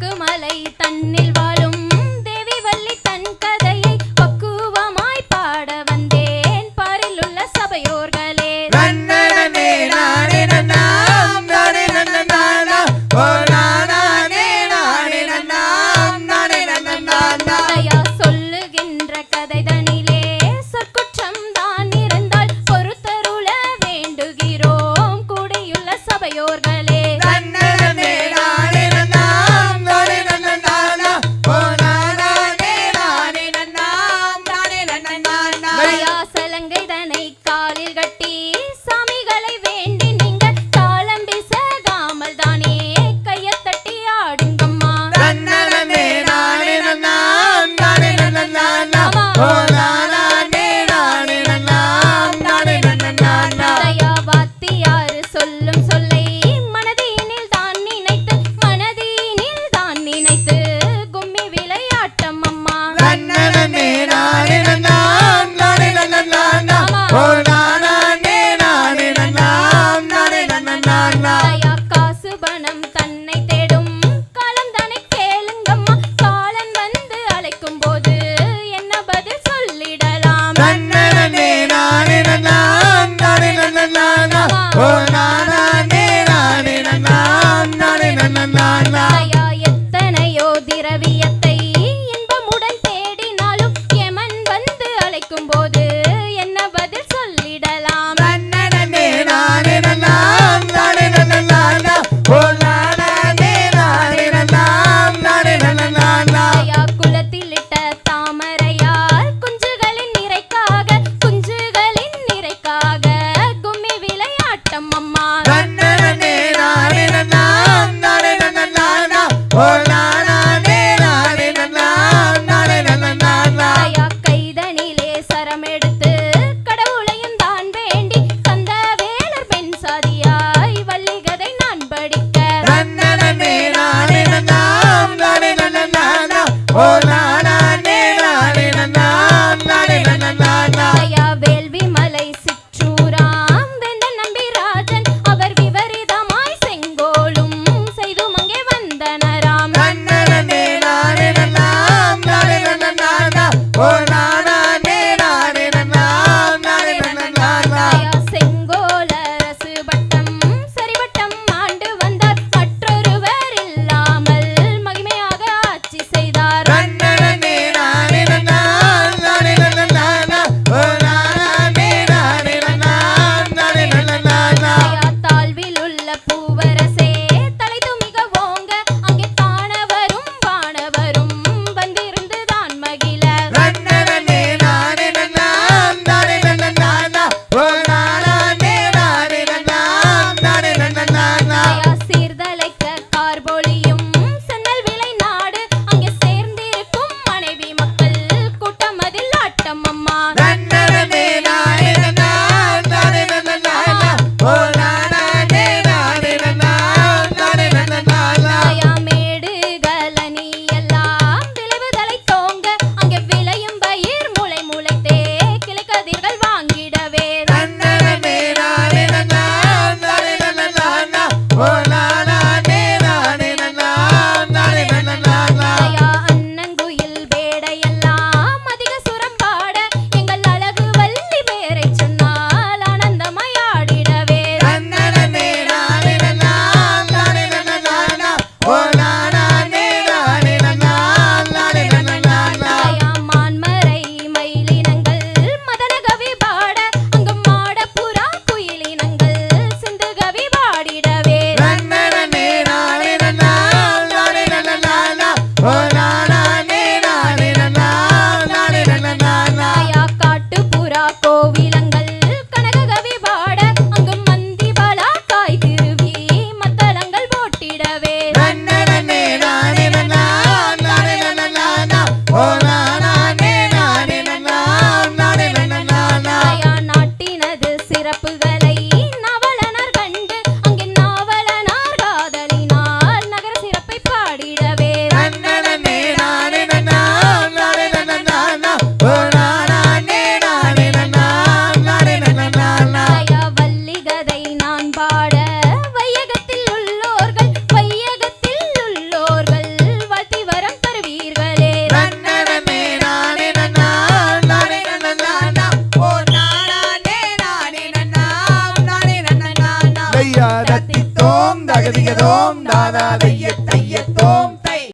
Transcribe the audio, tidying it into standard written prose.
கொக்குமலை தன்னில் வாழும் தேவி வள்ளி தன் கதையை பக்குவமாய் பாட வந்தேன் பாரில் உள்ள சபையோர்களே. சொல்லுகின்ற கதைதனிலே சொற்குற்றம் தான் இருந்தால் பொறுத்தருள வேண்டுகிறோம் கூடியுள்ள சபையோர்களே. சலங்கைதனை காலில் கட்டி சாமிகளை வேண்டி நீங்க தாளம் பிசகாமல் தானே கையத்தட்டி ஆடுங்கம்மா. வாத்தியாரு சொல்லும் சொல்லை மனதினில் தான் நினைத்து மனதினில் தான் நினைத்து கும்மி விளையாட்டம் அம்மா. காசு பணம் தன்னை தேடும் காலம் தானே கேளுங்கம்மா. காலன் வந்து அழைக்கும் போது என்ன பதில் சொல்லிடலாம். எத்தனையோ திரவியத்தை இன்பமுடன் தேடினாலும் எமன் வந்து அழைக்கும் போது என்ன பதில் சொல்லிடலாம். குளத்தில் இட்ட தாமரையால் குஞ்சுகளின் நிறைக்காக குஞ்சுகளின் நிறைக்காக கும்மி விளையாட்டம் அம்மா. கைதனிலே சரம் எடுத்து கடவுளையும் தான் வேண்டி கந்த வேலர் பெண் சாதியாய் வள்ளிகதை நான் படிக்க. வேள்வி மலை சிற்றூராம் வேந்தன் நம்பிராஜன் அவர் விபரீதமாய் செங்கோலும் செய்து மங்கே வந்தனராம். செங்கோல அரசு பட்டம் சரிபட்டம் ஆண்டு வந்தார் மற்றொருவர் இல்லாமல் மகிமையாக ஆட்சி செய்தார். தாழ்வில் உள்ள பூவரசே தலை துமிக ஓங்க அங்கே காணவரும் வானவரும் வந்திருந்து தான் மகிழ. சீர்தலைக்க கார்பொழியும் சென்னல் விளை நாடு அங்கே சேர்ந்திருக்கும் மனைவி மக்கள் கூட்டம் அதில் ஆட்டம் அம்மா. மேடுகளனி எல்லாம் விளைவுதலை தோங்க அங்கே விளையும் பயிர் முளை முளைத்தே கிளைக்கதிர்கள் வாங்கிடவே. அன்னங்குயில் வேடையெல்லாம் அதிக சுரம் பாட எங்கள் அழகு வள்ளி பேரை சொன்னால் ஆனந்தமாய் ஆடிடவே. மான்மறை மயிலினங்கள் மதன கவி பாட அங்கு மாட புறா குயிலினங்கள் சிந்து கவி பாடிடவே. காட்டுப்புறா கோவிலங்கள் கனக கவி பாட அங்கு மந்தி பலா காய் திருவி மத்தளங்கள் போட்டிடவே. நாட்டினது சிறப்புகளை நாவலனார் கண்டு அங்கே நாவலனார் காதலினால் நகர சிறப்பை பாடிடவே. வள்ளிகதை நான் பாட வையகத்தில் உள்ளோர்கள் வையகத்தில் உள்ளோர்கள் தத்தித்தோம் தகதிகதோம் தாதா தைய தையத்தோம்